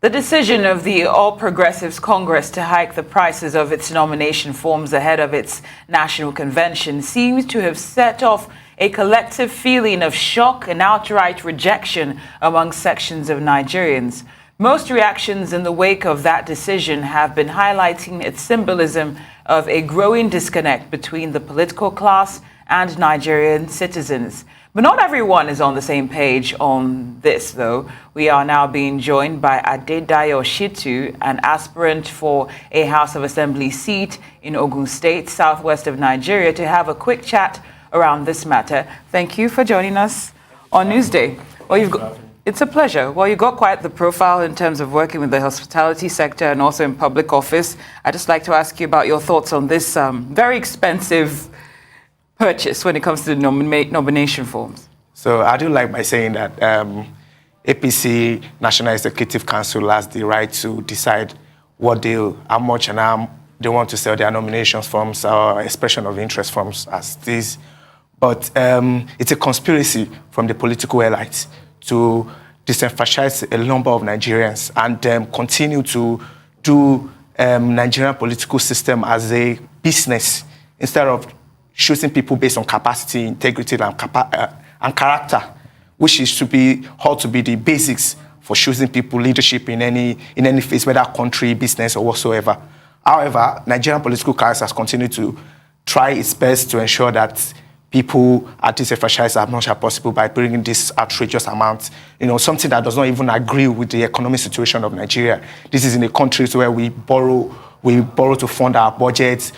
The decision of the All Progressives Congress to hike the prices of its nomination forms ahead of its national convention seems to have set off a collective feeling of shock and outright rejection among sections of Nigerians. Most reactions in the wake of that decision have been highlighting its symbolism of a growing disconnect between the political class and Nigerian citizens. But not everyone is on the same page on this, though. We are now being joined by Adedayo Shittu, an aspirant for a House of Assembly seat in Ogun State, southwest of Nigeria, to have a quick chat around this matter. Thank you for joining us on Newsday. Well, it's a pleasure. Well, you got quite the profile in terms of working with the hospitality sector and also in public office. I'd just like to ask you about your thoughts on this very expensive purchase when it comes to the nomination forms. So I do like by saying that APC National Executive Council has the right to decide how much and how they want to sell their nominations forms or expression of interest forms as this. But it's a conspiracy from the political elites to disenfranchise a number of Nigerians and continue to do Nigerian political system as a business instead of choosing people based on capacity, integrity, and character, which is to be ought to be the basics for choosing people leadership in any phase, whether country, business, or whatsoever. However, Nigerian political class has continued to try its best to ensure that people are disenfranchised as much as possible by bringing this outrageous amount, something that does not even agree with the economic situation of Nigeria. This is in a country where we borrow to fund our budgets.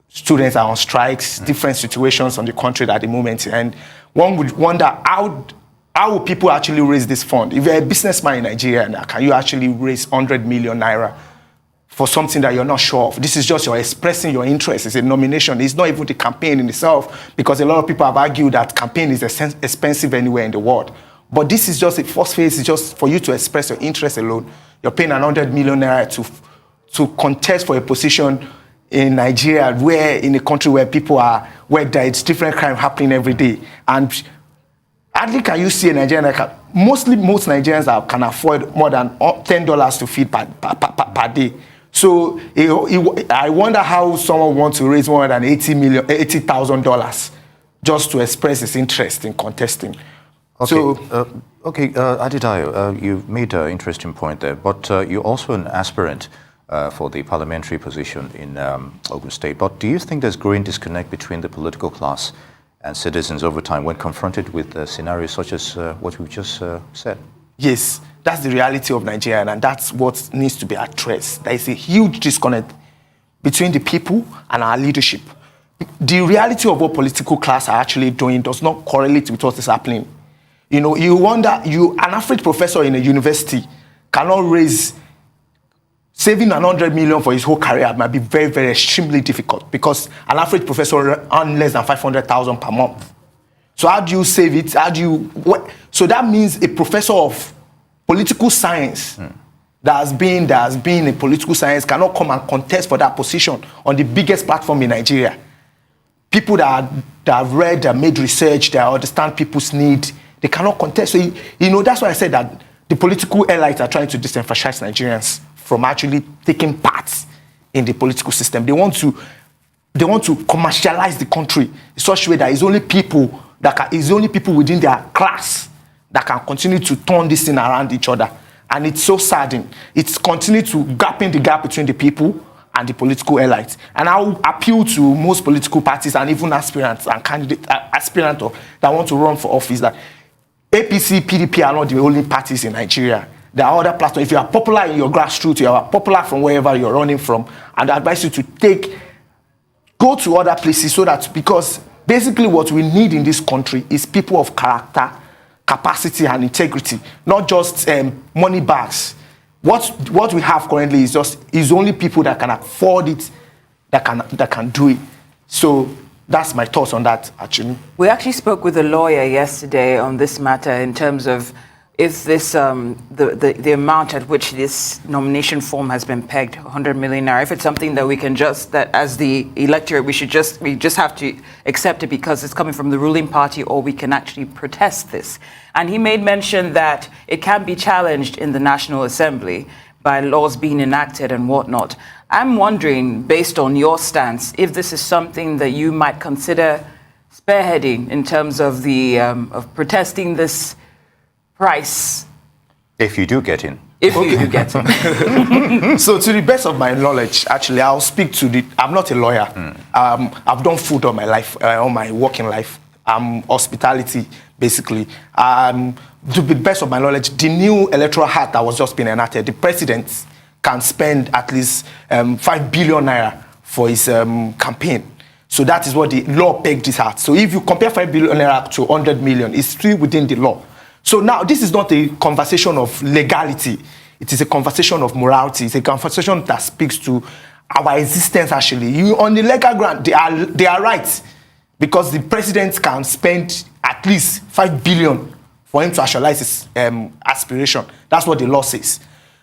Students are on strikes, different situations on the country at the moment. And one would wonder, how will people actually raise this fund? If you're a businessman in Nigeria now, can you actually raise 100 million naira for something that you're not sure of? This is just you're expressing your interest. It's a nomination. It's not even the campaign in itself, because a lot of people have argued that campaign is expensive anywhere in the world. But this is just the first phase. It's just for you to express your interest alone. You're paying 100 million naira to contest for a position in Nigeria, in a country where there is different crime happening every day. And hardly can you see a Nigerian most Nigerians can afford more than $10 to feed per day. So I wonder how someone wants to raise more than $80,000 just to express his interest in contesting. Okay, Adedayo, you've made an interesting point there, but you're also an aspirant for the parliamentary position in Ogun State. But do you think there's growing disconnect between the political class and citizens over time when confronted with scenarios such as what we've just said? Yes, that's the reality of Nigeria, and that's what needs to be addressed. There is a huge disconnect between the people and our leadership. The reality of what political class are actually doing does not correlate with what is happening. You wonder, an average professor in a university cannot raise. Saving 100 million for his whole career might be very, very extremely difficult, because an average professor earns less than 500,000 per month. So how do you save it? So that means a professor of political science that has been in political science cannot come and contest for that position on the biggest platform in Nigeria. People that have read, that made research, that understand people's need, they cannot contest. So that's why I said that the political elites are trying to disenfranchise Nigerians from actually taking part in the political system. They want to commercialize the country in such a way that it's only people within their class that can continue to turn this thing around each other. And it's so saddening. It's continued to gapping the gap between the people and the political elites. And I will appeal to most political parties and even aspirants and candidates that want to run for office that APC, PDP are not the only parties in Nigeria. There are other platforms. If you are popular in your grassroots, you are popular from wherever you're running from, and I advise you to go to other places because basically what we need in this country is people of character, capacity, and integrity, not just money bags. What we have currently is only people that can afford it, that can do it. So that's my thoughts on that, actually. We actually spoke with a lawyer yesterday on this matter in terms of if this the amount at which this nomination form has been pegged, 100 million naira, if it's something that we can that as the electorate we just have to accept it because it's coming from the ruling party, or we can actually protest this. And he made mention that it can be challenged in the National Assembly by laws being enacted and whatnot. I'm wondering, based on your stance, if this is something that you might consider spearheading in terms of the of protesting this price. If you do get in. If you do get in. So to the best of my knowledge, actually, I'll speak to I'm not a lawyer. I've done food all my life, all my working life. Hospitality, basically. To the best of my knowledge, the new electoral act that was just being enacted, the president can spend at least 5 billion naira for his campaign. So that is what the law pegged it at. So if you compare 5 billion naira to 100 million, it's still within the law. So now this is not a conversation of legality. It is a conversation of morality. It's a conversation that speaks to our existence, actually. On the legal ground, they are right. Because the president can spend at least 5 billion for him to actualize his aspiration. That's what the law says.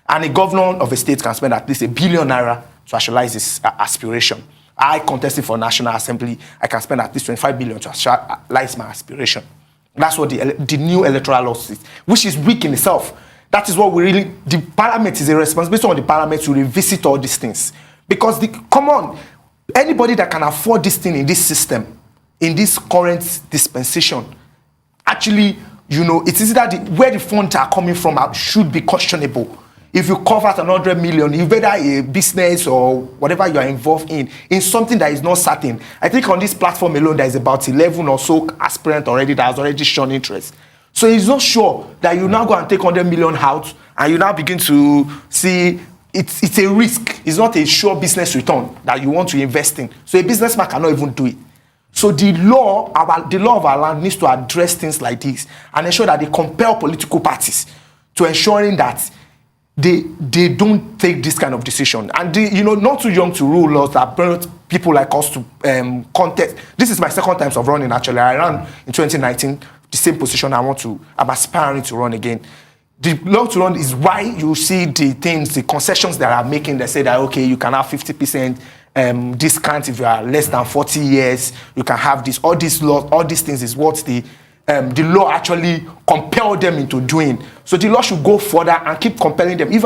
And a governor of a state can spend at least 1 billion naira to actualize his aspiration. I contested for National Assembly, I can spend at least 25 billion to actualize my aspiration. That's what the new electoral law says, which is weak in itself. That is what the parliament is a responsibility on the parliament to revisit all these things. Because come on, anybody that can afford this thing in this system, in this current dispensation, actually, it is that where the funds are coming from should be questionable. If you cover 100 million, you whether a business or whatever you are involved in something that is not certain. I think on this platform alone, there is about 11 or so aspirant already that has already shown interest. So it's not sure that you now go and take 100 million out and you now begin to see it's a risk. It's not a sure business return that you want to invest in. So a businessman cannot even do it. So the law of our land needs to address things like this and ensure that they compel political parties to ensuring that they don't take this kind of decision. And not too young to rule laws that brought people like us to contest. This is my second time of running, actually. I ran in 2019, the same position I'm aspiring to run again. The law to run is why you see the concessions that are making. They say that, okay, you can have 50% discount if you are less than 40 years. You can have this. All these laws, all these things is what the law actually compelled them into doing. So the law should go further and keep compelling them. If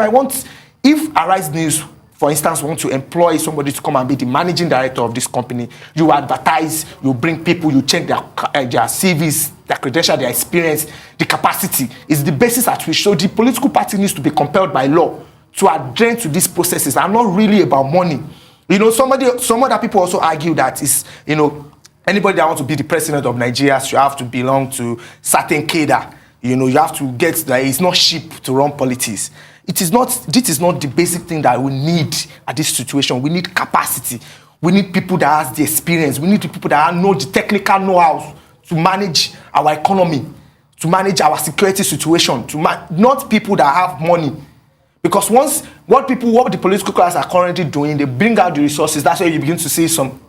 Arise News, for instance, want to employ somebody to come and be the managing director of this company, you advertise, you bring people, you check their CVs, their credentials, their experience, the capacity is the basis at which. So the political party needs to be compelled by law to adhere to these processes. I'm not really about money. Some other people also argue that anybody that wants to be the president of Nigeria should have to belong to certain cadre. You have to get that it's not cheap to run politics. This is not the basic thing that we need at this situation. We need capacity. We need people that has the experience. We need people that know the technical know-how to manage our economy, to manage our security situation, not people that have money. Because what the political class are currently doing, they bring out the resources. That's where you begin to see some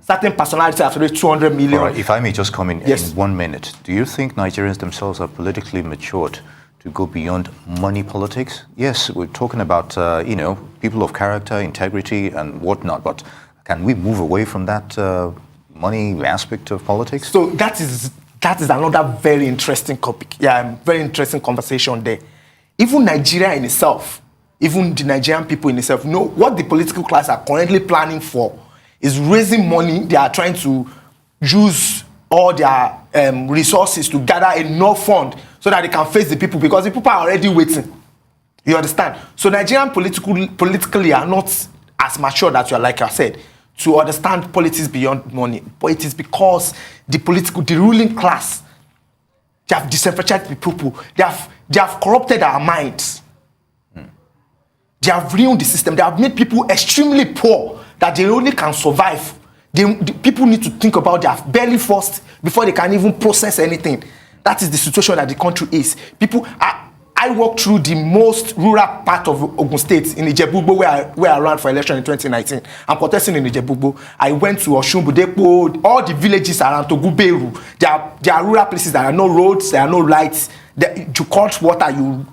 certain personalities after 200 million. All right, if I may just come in yes. in 1 minute. Do you think Nigerians themselves are politically matured to go beyond money politics? Yes, we're talking about, people of character, integrity, and whatnot, but can we move away from that money aspect of politics? So that is another very interesting topic. Yeah, very interesting conversation there. Even Nigeria in itself, even the Nigerian people in itself, what the political class are currently planning for is raising money. They are trying to use all their resources to gather enough fund so that they can face the people, because the people are already waiting. You understand? So Nigerian politically are not as mature as like I said, to understand politics beyond money. But it is because the ruling class, they have disenfranchised the people. They have corrupted our minds. They have ruined the system. They have made people extremely poor that they only can survive. The people need to think about their belly first before they can even process anything. That is the situation that the country is. I walked through the most rural part of Ogun State in Ijebu where I ran for election in 2019. I'm contesting in Ijebu. I went to Osun Budepo, all the villages around Toguberu. There are rural places. There are no roads, there are no lights. To cut water, you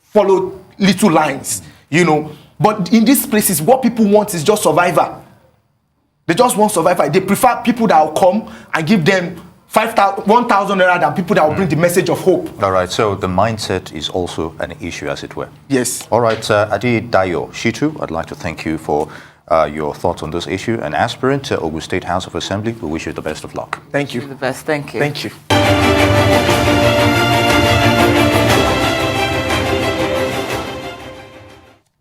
follow little lines, you know. But in these places, what people want is just survivor. They just want survivor. They prefer people that will come and give them 1,000 naira than people that will bring the message of hope. All right, so the mindset is also an issue, as it were. Yes. All right, Adedayo Shittu, I'd like to thank you for your thoughts on this issue. An aspirant to Ogun State House of Assembly, we wish you the best of luck. Thank you. The best, thank you. Thank you.